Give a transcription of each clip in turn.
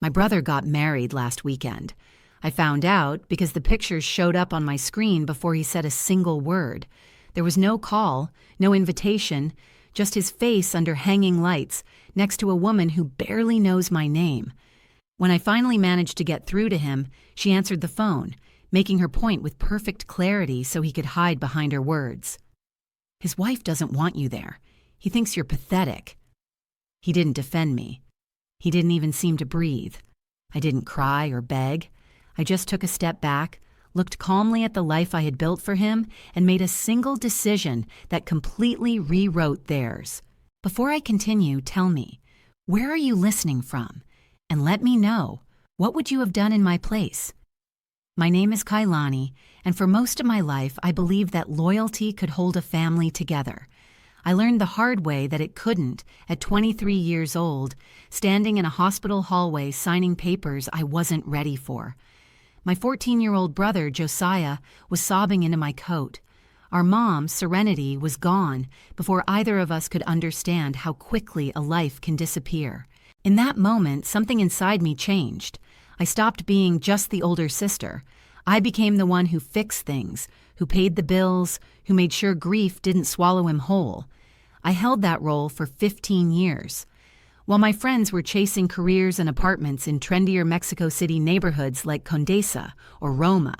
My brother got married last weekend. I found out because the pictures showed up on my screen before he said a single word. There was no call, no invitation, just his face under hanging lights next to a woman who barely knows my name. When I finally managed to get through to him, she answered the phone, making her point with perfect clarity so he could hide behind her words. His wife doesn't want you there. He thinks you're pathetic. He didn't defend me. He didn't even seem to breathe. I didn't cry or beg. I just took a step back, looked calmly at the life I had built for him, and made a single decision that completely rewrote theirs. Before I continue, tell me, where are you listening from? And let me know, what would you have done in my place? My name is Kailani, and for most of my life, I believed that loyalty could hold a family together. I learned the hard way that it couldn't at 23 years old, standing in a hospital hallway signing papers I wasn't ready for. My 14-year-old brother, Josiah, was sobbing into my coat. Our mom, Serenity, was gone before either of us could understand how quickly a life can disappear. In that moment, something inside me changed. I stopped being just the older sister. I became the one who fixed things, who paid the bills, who made sure grief didn't swallow him whole. I held that role for 15 years. While my friends were chasing careers and apartments in trendier Mexico City neighborhoods like Condesa or Roma,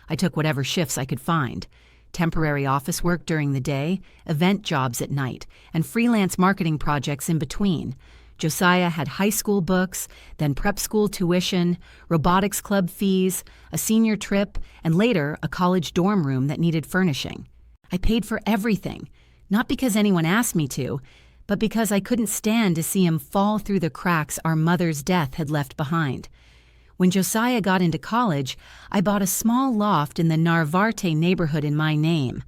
I took whatever shifts I could find. Temporary office work during the day, event jobs at night, and freelance marketing projects in between. Josiah had high school books, then prep school tuition, robotics club fees, a senior trip, and later a college dorm room that needed furnishing. I paid for everything, not because anyone asked me to, but because I couldn't stand to see him fall through the cracks our mother's death had left behind. When Josiah got into college, I bought a small loft in the Narvarte neighborhood in my name.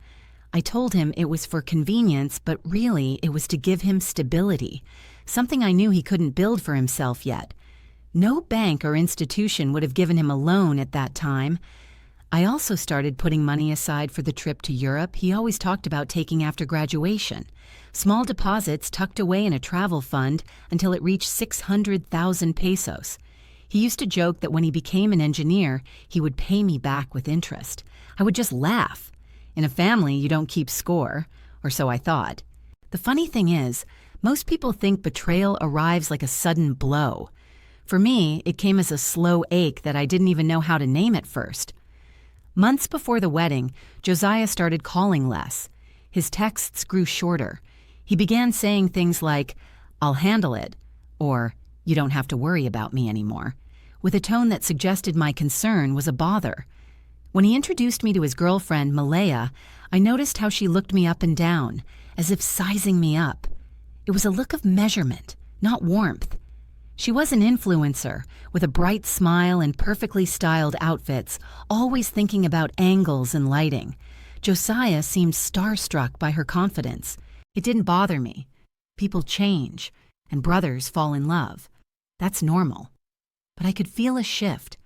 I told him it was for convenience, but really it was to give him stability, something I knew he couldn't build for himself yet. No bank or institution would have given him a loan at that time. I also started putting money aside for the trip to Europe he always talked about taking after graduation. Small deposits tucked away in a travel fund until it reached 600,000 pesos. He used to joke that when he became an engineer, he would pay me back with interest. I would just laugh. In a family, you don't keep score, or so I thought. The funny thing is, most people think betrayal arrives like a sudden blow. For me, it came as a slow ache that I didn't even know how to name at first. Months before the wedding, Josiah started calling less. His texts grew shorter. He began saying things like, "I'll handle it," or "You don't have to worry about me anymore," with a tone that suggested my concern was a bother. When he introduced me to his girlfriend, Malaya, I noticed how she looked me up and down, as if sizing me up. It was a look of measurement, not warmth. She was an influencer, with a bright smile and perfectly styled outfits, always thinking about angles and lighting. Josiah seemed starstruck by her confidence. It didn't bother me. People change, and brothers fall in love. That's normal. But I could feel a shift.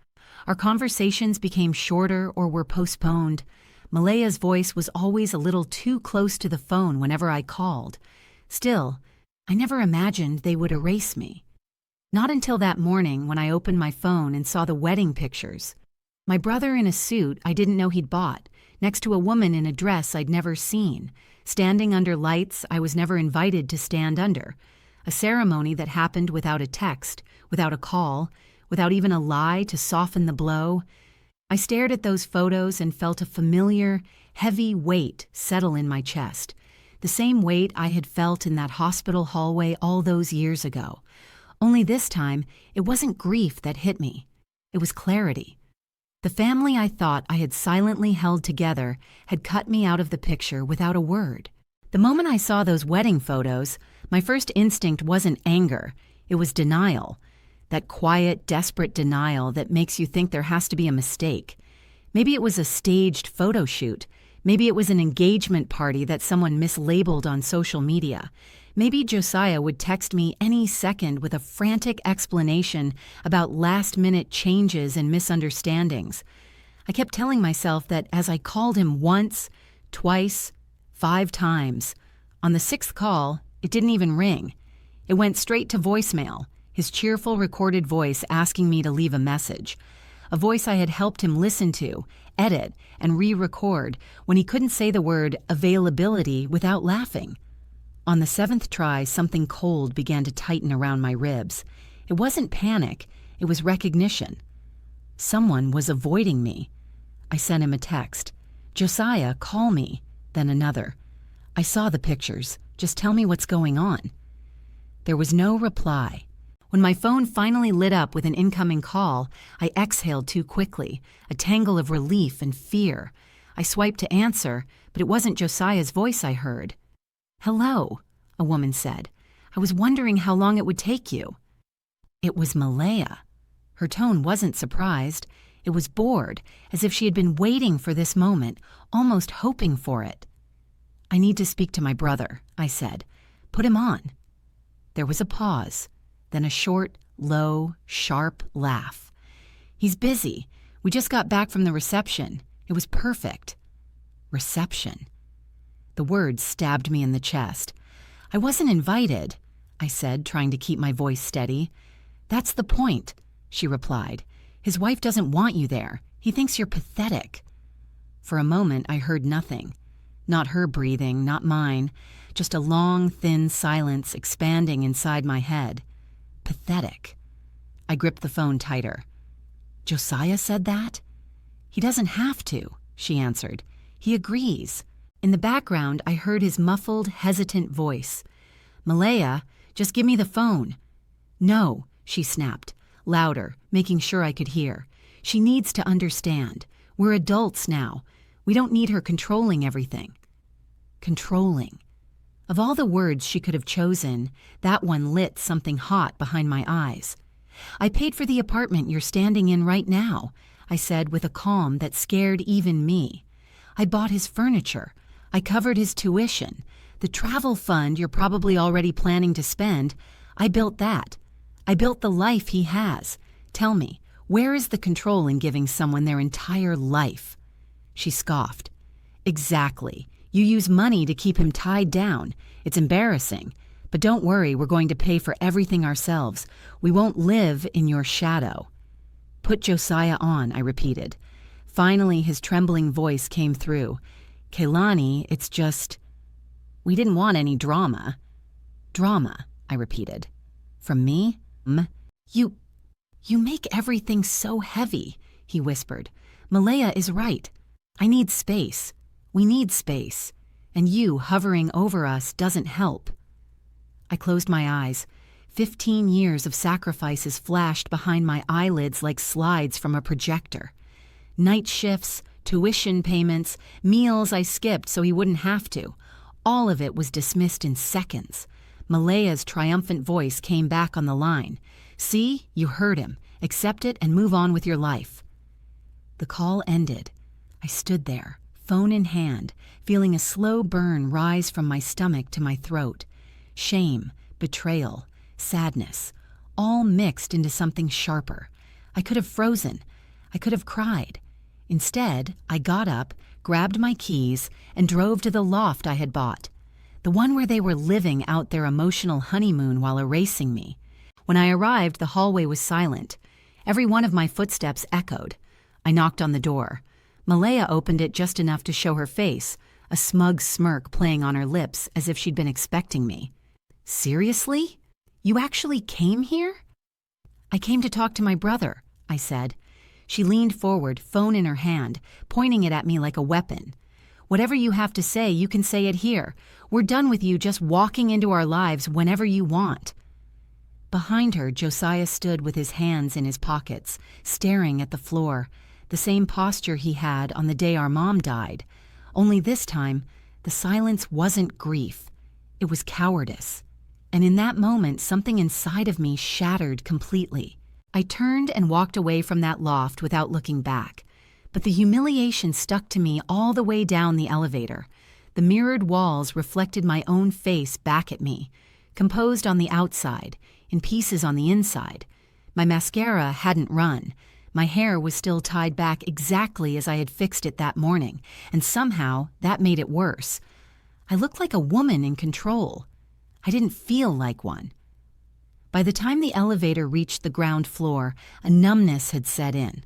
Our conversations became shorter or were postponed. Malaya's voice was always a little too close to the phone whenever I called. Still, I never imagined they would erase me. Not until that morning when I opened my phone and saw the wedding pictures. My brother in a suit I didn't know he'd bought, next to a woman in a dress I'd never seen, standing under lights I was never invited to stand under. A ceremony that happened without a text, without a call, without even a lie to soften the blow. I stared at those photos and felt a familiar, heavy weight settle in my chest. The same weight I had felt in that hospital hallway all those years ago. Only this time, it wasn't grief that hit me. It was clarity. The family I thought I had silently held together had cut me out of the picture without a word. The moment I saw those wedding photos, my first instinct wasn't anger. It was denial. That quiet, desperate denial that makes you think there has to be a mistake. Maybe it was a staged photo shoot. Maybe it was an engagement party that someone mislabeled on social media. Maybe Josiah would text me any second with a frantic explanation about last-minute changes and misunderstandings. I kept telling myself that as I called him once, twice, 5 times, on the 6th call, it didn't even ring. It went straight to voicemail. his cheerful recorded voice asking me to leave a message, a voice I had helped him listen to, edit, and re-record when he couldn't say the word availability without laughing. On the 7th try, something cold began to tighten around my ribs. It wasn't panic, it was recognition. Someone was avoiding me. I sent him a text. "Josiah, call me." Then another. "I saw the pictures. Just tell me what's going on." There was no reply. When my phone finally lit up with an incoming call, I exhaled too quickly, a tangle of relief and fear. I swiped to answer, but it wasn't Josiah's voice I heard. "Hello," a woman said. "I was wondering how long it would take you." It was Malaya. Her tone wasn't surprised. It was bored, as if she had been waiting for this moment, almost hoping for it. "I need to speak to my brother," I said. "Put him on." There was a pause, then a short, low, sharp laugh. "He's busy. We just got back from the reception. It was perfect." Reception. The words stabbed me in the chest. "I wasn't invited," I said, trying to keep my voice steady. "That's the point," she replied. "His wife doesn't want you there. He thinks you're pathetic." For a moment, I heard nothing. Not her breathing, not mine, just a long, thin silence expanding inside my head. Pathetic. I gripped the phone tighter. "Josiah said that?" "He doesn't have to," she answered. "He agrees." In the background, I heard his muffled, hesitant voice. "Malaya, just give me the phone." "No," she snapped, louder, making sure I could hear. "She needs to understand. We're adults now. We don't need her controlling everything." Controlling. Of all the words she could have chosen, that one lit something hot behind my eyes. "I paid for the apartment you're standing in right now," I said with a calm that scared even me. "I bought his furniture. I covered his tuition. The travel fund you're probably already planning to spend, I built that. I built the life he has. Tell me, where is the control in giving someone their entire life?" She scoffed. "Exactly. You use money to keep him tied down. It's embarrassing. But don't worry, we're going to pay for everything ourselves. We won't live in your shadow." "Put Josiah on," I repeated. Finally, his trembling voice came through. "Kaylani, it's just—" "We didn't want any drama." "Drama," I repeated. "From me? You make everything so heavy," he whispered. "Malaya is right. I need space. We need space. And you hovering over us doesn't help." I closed my eyes. 15 years of sacrifices flashed behind my eyelids like slides from a projector. Night shifts, tuition payments, meals I skipped so he wouldn't have to. All of it was dismissed in seconds. Malaya's triumphant voice came back on the line. "See, you heard him. Accept it and move on with your life." The call ended. I stood there, phone in hand, feeling a slow burn rise from my stomach to my throat. Shame, betrayal, sadness, all mixed into something sharper. I could have frozen. I could have cried. Instead, I got up, grabbed my keys, and drove to the loft I had bought, the one where they were living out their emotional honeymoon while erasing me. When I arrived, the hallway was silent. Every one of my footsteps echoed. I knocked on the door. Malaya opened it just enough to show her face, a smug smirk playing on her lips as if she'd been expecting me. "Seriously? You actually came here?" "I came to talk to my brother," I said. She leaned forward, phone in her hand, pointing it at me like a weapon. "Whatever you have to say, you can say it here. We're done with you just walking into our lives whenever you want." Behind her, Josiah stood with his hands in his pockets, staring at the floor, the same posture he had on the day our mom died. Only this time, the silence wasn't grief. It was cowardice. And in that moment, something inside of me shattered completely. I turned and walked away from that loft without looking back. But the humiliation stuck to me all the way down the elevator. The mirrored walls reflected my own face back at me, composed on the outside, in pieces on the inside. My mascara hadn't run. My hair was still tied back exactly as I had fixed it that morning, and somehow that made it worse. I looked like a woman in control. I didn't feel like one. By the time the elevator reached the ground floor, a numbness had set in.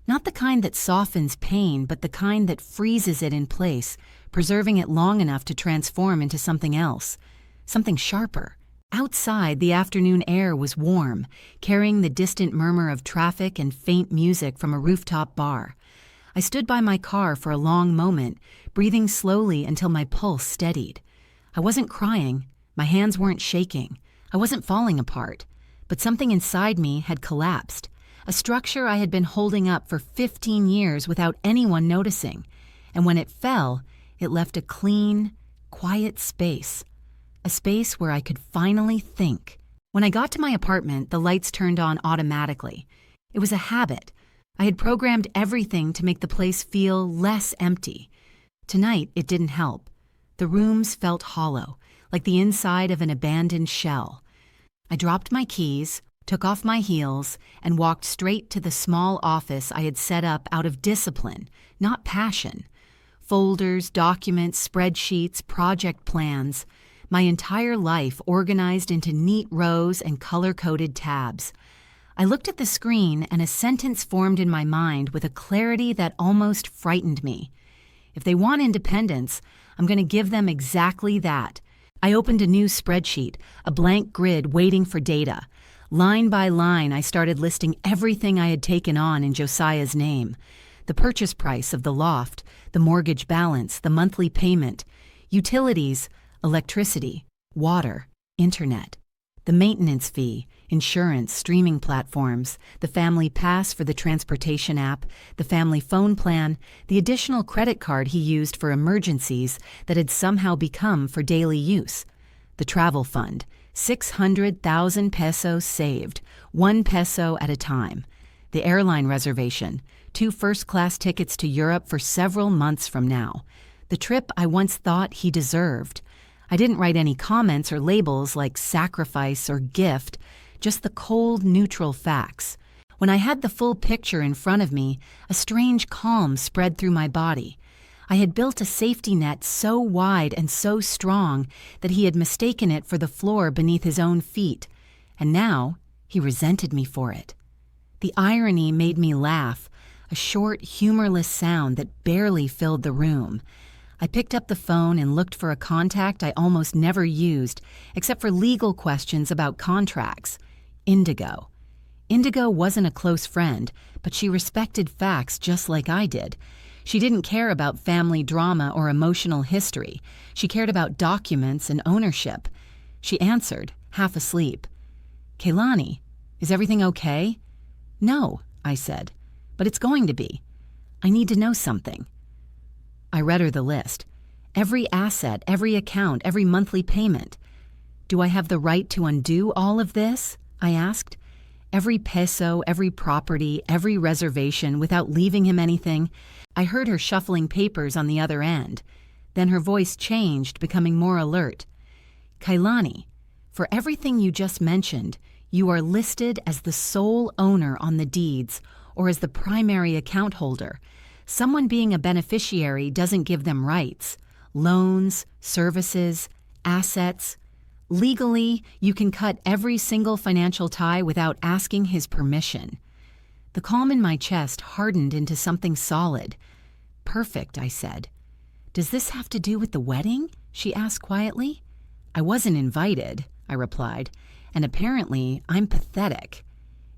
Not the kind that softens pain, but the kind that freezes it in place, preserving it long enough to transform into something else, something sharper. Outside, the afternoon air was warm, carrying the distant murmur of traffic and faint music from a rooftop bar. I stood by my car for a long moment, breathing slowly until my pulse steadied. I wasn't crying, my hands weren't shaking, I wasn't falling apart, but something inside me had collapsed. A structure I had been holding up for 15 years without anyone noticing, and when it fell, it left a clean, quiet space. A space where I could finally think. When I got to my apartment, the lights turned on automatically. It was a habit. I had programmed everything to make the place feel less empty. Tonight, it didn't help. The rooms felt hollow, like the inside of an abandoned shell. I dropped my keys, took off my heels, and walked straight to the small office I had set up out of discipline, not passion. Folders, documents, spreadsheets, project plans. My entire life organized into neat rows and color-coded tabs. I looked at the screen and a sentence formed in my mind with a clarity that almost frightened me. If they want independence, I'm going to give them exactly that. I opened a new spreadsheet, a blank grid waiting for data. Line by line, I started listing everything I had taken on in Josiah's name. The purchase price of the loft, the mortgage balance, the monthly payment, utilities, electricity, water, internet, the maintenance fee, insurance, streaming platforms, the family pass for the transportation app, the family phone plan, the additional credit card he used for emergencies that had somehow become for daily use, the travel fund, 600,000 pesos saved, 1 peso at a time, the airline reservation, 2 first-class tickets to Europe for several months from now, the trip I once thought he deserved. I didn't write any comments or labels like sacrifice or gift, just the cold, neutral facts. When I had the full picture in front of me, a strange calm spread through my body. I had built a safety net so wide and so strong that he had mistaken it for the floor beneath his own feet, and now he resented me for it. The irony made me laugh, a short, humorless sound that barely filled the room. I picked up the phone and looked for a contact I almost never used, except for legal questions about contracts. Indigo. Indigo wasn't a close friend, but she respected facts just like I did. She didn't care about family drama or emotional history. She cared about documents and ownership. She answered, half asleep. "Kaylani, is everything okay?" "No," I said, "but it's going to be. I need to know something." I read her the list. Every asset, every account, every monthly payment. "Do I have the right to undo all of this?" I asked. Every peso, every property, every reservation, without leaving him anything. I heard her shuffling papers on the other end. Then her voice changed, becoming more alert. "Kaylani, for everything you just mentioned, you are listed as the sole owner on the deeds or as the primary account holder. Someone being a beneficiary doesn't give them rights, loans, services, assets. Legally, you can cut every single financial tie without asking his permission." The calm in my chest hardened into something solid. "Perfect," I said. "Does this have to do with the wedding?" she asked quietly. "I wasn't invited," I replied, "and apparently I'm pathetic."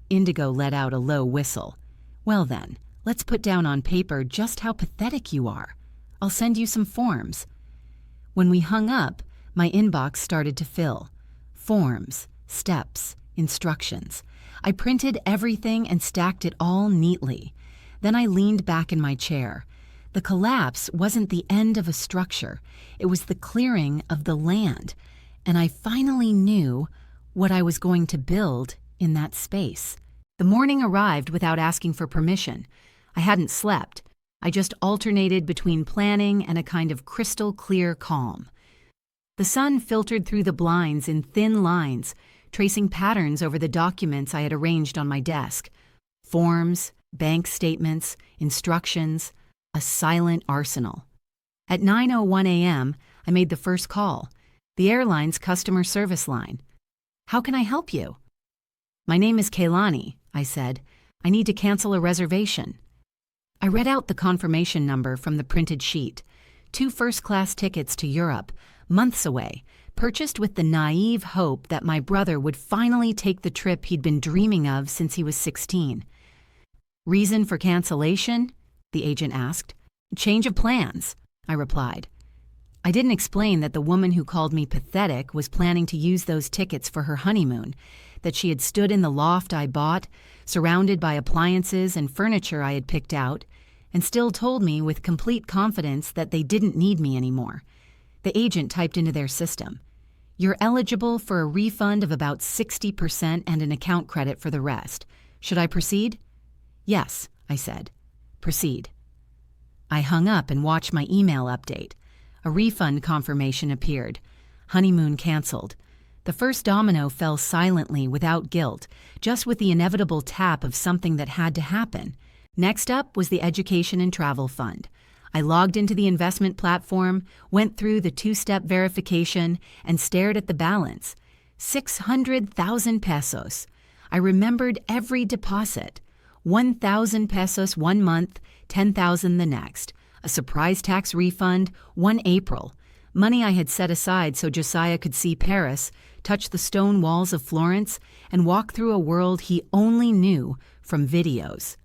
Indigo let out a low whistle. "Well then, let's put down on paper just how pathetic you are. I'll send you some forms." When we hung up, my inbox started to fill. Forms, steps, instructions. I printed everything and stacked it all neatly. Then I leaned back in my chair. The collapse wasn't the end of a structure. It was the clearing of the land. And I finally knew what I was going to build in that space. The morning arrived without asking for permission. I hadn't slept. I just alternated between planning and a kind of crystal clear calm. The sun filtered through the blinds in thin lines, tracing patterns over the documents I had arranged on my desk. Forms, bank statements, instructions, a silent arsenal. At 9:01 a.m., I made the first call, the airline's customer service line. "How can I help you?" "My name is Kaylani," I said. "I need to cancel a reservation." I read out the confirmation number from the printed sheet. 2 first-class tickets to Europe, months away, purchased with the naive hope that my brother would finally take the trip he'd been dreaming of since he was 16. "Reason for cancellation?" the agent asked. "Change of plans," I replied. I didn't explain that the woman who called me pathetic was planning to use those tickets for her honeymoon, that she had stood in the loft I bought, surrounded by appliances and furniture I had picked out, and still told me with complete confidence that they didn't need me anymore. The agent typed into their system, "You're eligible for a refund of about 60% and an account credit for the rest. Should I proceed?" "Yes," I said. "Proceed." I hung up and watched my email update. A refund confirmation appeared. Honeymoon canceled. The first domino fell silently without guilt, just with the inevitable tap of something that had to happen. Next up was the Education and Travel Fund. I logged into the investment platform, went through the 2-step verification, and stared at the balance. 600,000 pesos. I remembered every deposit. 1,000 pesos 1 month, 10,000 the next. A surprise tax refund, 1 April. Money I had set aside so Josiah could see Paris, touch the stone walls of Florence, and walk through a world he only knew from videos.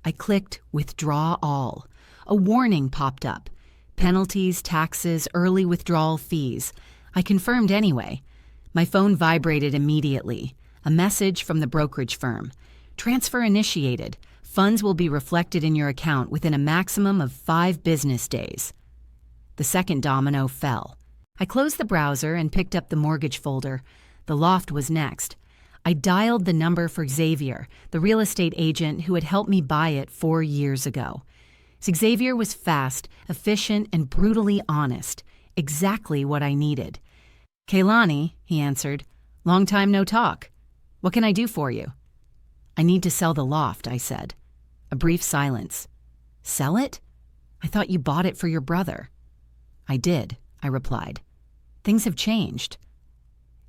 I clicked Withdraw All. A warning popped up. Penalties, taxes, early withdrawal fees. I confirmed anyway. My phone vibrated immediately. A message from the brokerage firm. "Transfer initiated. Funds will be reflected in your account within a maximum of 5 business days." The second domino fell. I closed the browser and picked up the mortgage folder. The loft was next. I dialed the number for Xavier, the real estate agent who had helped me buy it 4 years ago. Xavier was fast, efficient, and brutally honest. Exactly what I needed. "Kaylani," he answered. "Long time no talk. What can I do for you?" "I need to sell the loft," I said. A brief silence. "Sell it? I thought you bought it for your brother." "I did," I replied. "Things have changed."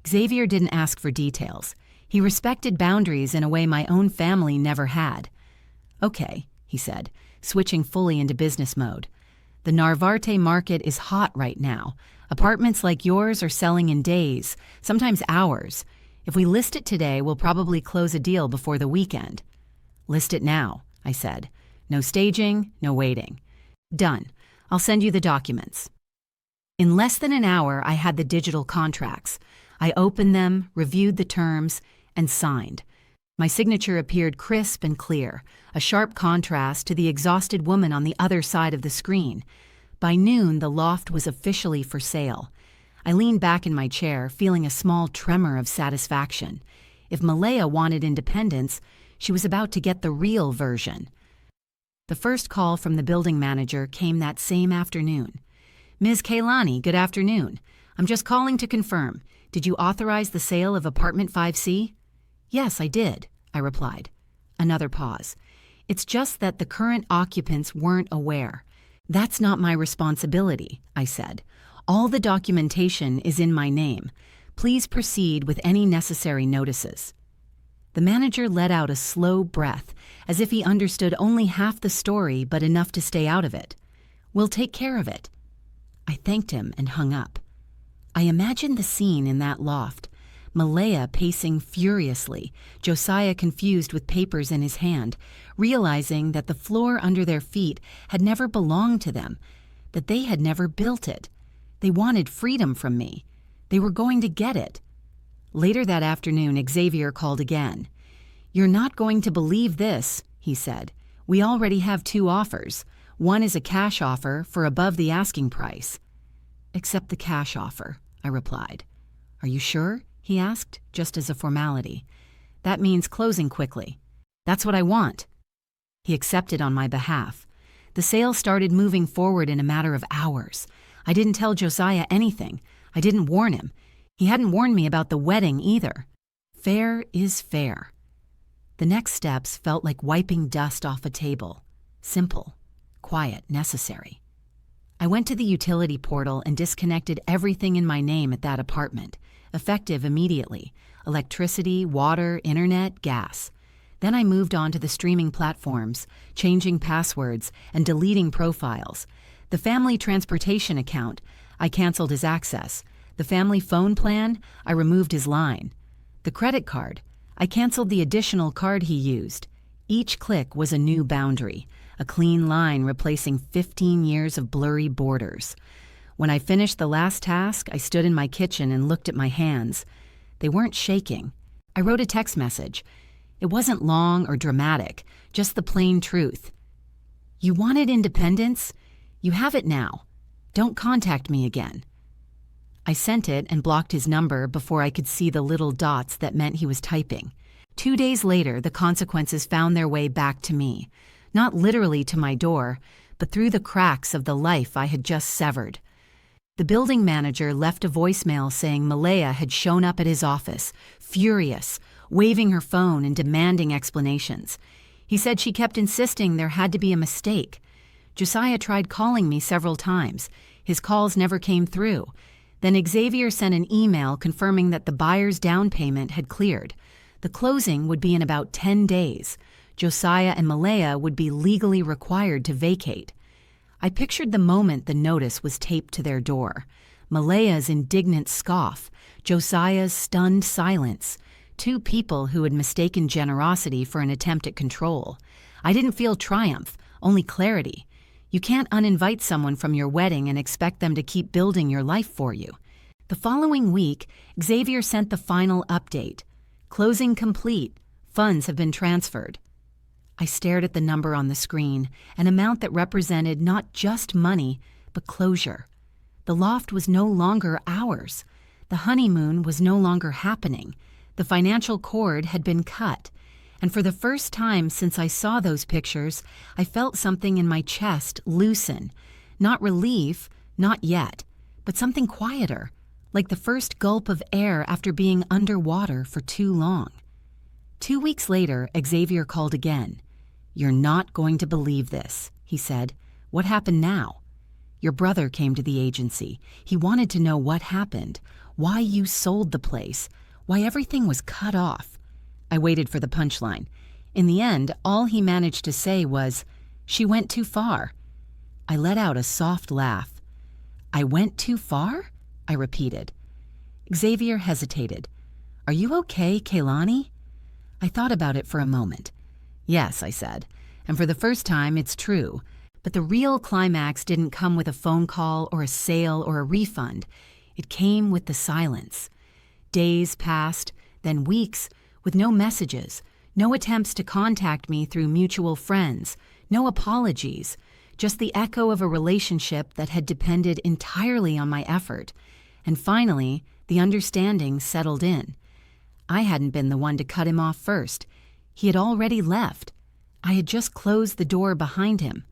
Xavier didn't ask for details. He respected boundaries in a way my own family never had. "Okay," he said, switching fully into business mode. "The Narvarte market is hot right now. Apartments like yours are selling in days, sometimes hours. If we list it today, we'll probably close a deal before the weekend." "List it now," I said. "No staging, no waiting." "Done. I'll send you the documents." In less than an hour, I had the digital contracts. I opened them, reviewed the terms, and signed. My signature appeared crisp and clear, a sharp contrast to the exhausted woman on the other side of the screen. By noon, the loft was officially for sale. I leaned back in my chair, feeling a small tremor of satisfaction. If Malaya wanted independence, she was about to get the real version. The first call from the building manager came that same afternoon. "Ms. Kaylani, good afternoon. I'm just calling to confirm. Did you authorize the sale of apartment 5C? "Yes, I did," I replied. Another pause. "It's just that the current occupants weren't aware." "That's not my responsibility," I said. "All the documentation is in my name. Please proceed with any necessary notices." The manager let out a slow breath, as if he understood only half the story but enough to stay out of it. "We'll take care of it." I thanked him and hung up. I imagined the scene in that loft. Malaya pacing furiously, Josiah confused with papers in his hand, realizing that the floor under their feet had never belonged to them, that they had never built it. They wanted freedom from me. They were going to get it. Later that afternoon, Xavier called again. "You're not going to believe this," he said. "We already have 2 offers. One is a cash offer for above the asking price." "Accept the cash offer," I replied. "Are you sure?" he asked, just as a formality. "That means closing quickly." "That's what I want." He accepted on my behalf. The sale started moving forward in a matter of hours. I didn't tell Josiah anything. I didn't warn him. He hadn't warned me about the wedding either. Fair is fair. The next steps felt like wiping dust off a table. Simple, quiet, necessary. I went to the utility portal and disconnected everything in my name at that apartment, effective immediately. electricity, water, internet, gas. Then I moved on to the streaming platforms, changing passwords and deleting profiles. The family transportation account, I canceled his access. The family phone plan, I removed his line. The credit card, I canceled the additional card he used. Each click was a new boundary, a clean line replacing 15 years of blurry borders. When I finished the last task, I stood in my kitchen and looked at my hands. They weren't shaking. I wrote a text message. It wasn't long or dramatic, just the plain truth. You wanted independence? You have it now. Don't contact me again. I sent it and blocked his number before I could see the little dots that meant he was typing. 2 days later, the consequences found their way back to me. Not literally to my door, but through the cracks of the life I had just severed. The building manager left a voicemail saying Malaya had shown up at his office, furious, waving her phone and demanding explanations. He said she kept insisting there had to be a mistake. Josiah tried calling me several times. His calls never came through. Then Xavier sent an email confirming that the buyer's down payment had cleared. The closing would be in about 10 days. Josiah and Malaya would be legally required to vacate. I pictured the moment the notice was taped to their door. Malaya's indignant scoff, Josiah's stunned silence. Two people who had mistaken generosity for an attempt at control. I didn't feel triumph, only clarity. You can't uninvite someone from your wedding and expect them to keep building your life for you. The following week, Xavier sent the final update. Closing complete. Funds have been transferred. I stared at the number on the screen, an amount that represented not just money, but closure. The loft was no longer ours. The honeymoon was no longer happening. The financial cord had been cut. And for the first time since I saw those pictures, I felt something in my chest loosen. Not relief, not yet, but something quieter, like the first gulp of air after being underwater for too long. 2 weeks later, Xavier called again. "You're not going to believe this," he said. "What happened now? Your brother came to the agency. He wanted to know what happened, why you sold the place, why everything was cut off." I waited for the punchline. In the end, all he managed to say was, "She went too far." I let out a soft laugh. "I went too far?" I repeated. Xavier hesitated. "Are you okay, Kaylani?" I thought about it for a moment. "Yes," I said, "and for the first time it's true. But the real climax didn't come with a phone call or a sale or a refund. It came with the silence. Days passed, then weeks, with no messages, no attempts to contact me through mutual friends, no apologies, just the echo of a relationship that had depended entirely on my effort. And finally, the understanding settled in. I hadn't been the one to cut him off first. He had already left. I had just closed the door behind him.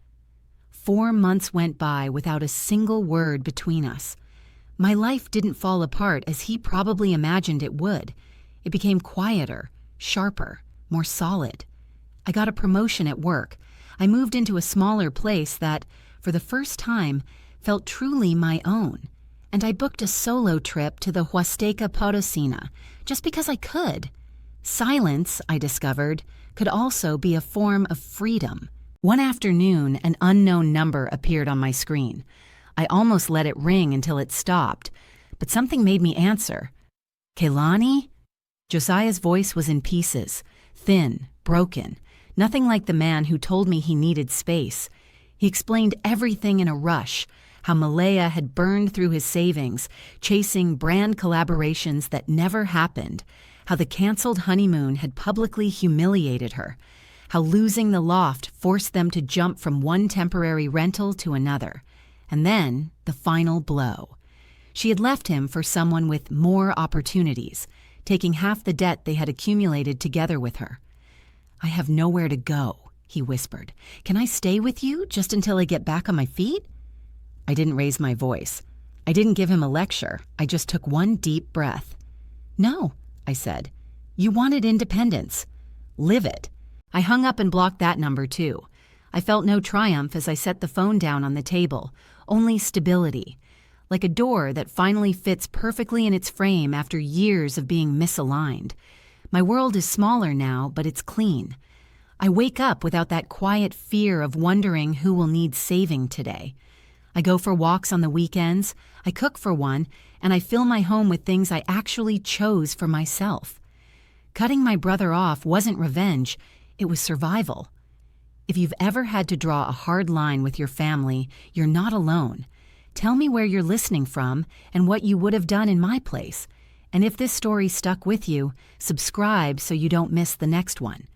4 months went by without a single word between us. My life didn't fall apart as he probably imagined it would. It became quieter, sharper, more solid. I got a promotion at work. I moved into a smaller place that, for the first time, felt truly my own. And I booked a solo trip to the Huasteca Potosina, just because I could. Silence, I discovered, could also be a form of freedom. One afternoon, an unknown number appeared on my screen. I almost let it ring until it stopped, but something made me answer. "Kaylani?" Josiah's voice was in pieces, thin, broken, nothing like the man who told me he needed space. He explained everything in a rush, how Malaya had burned through his savings, chasing brand collaborations that never happened, how the canceled honeymoon had publicly humiliated her, how losing the loft forced them to jump from one temporary rental to another. And then, the final blow. She had left him for someone with more opportunities, taking half the debt they had accumulated together with her. "I have nowhere to go," he whispered. "Can I stay with you just until I get back on my feet?" I didn't raise my voice. I didn't give him a lecture. I just took one deep breath. "No," I said. "You wanted independence. Live it." I hung up and blocked that number too. I felt no triumph as I set the phone down on the table, only stability. like a door that finally fits perfectly in its frame after years of being misaligned. My world is smaller now, but it's clean. I wake up without that quiet fear of wondering who will need saving today. I go for walks on the weekends, I cook for one, and I fill my home with things I actually chose for myself. Cutting my brother off wasn't revenge, it was survival. If you've ever had to draw a hard line with your family, you're not alone. Tell me where you're listening from and what you would have done in my place. And if this story stuck with you, subscribe so you don't miss the next one.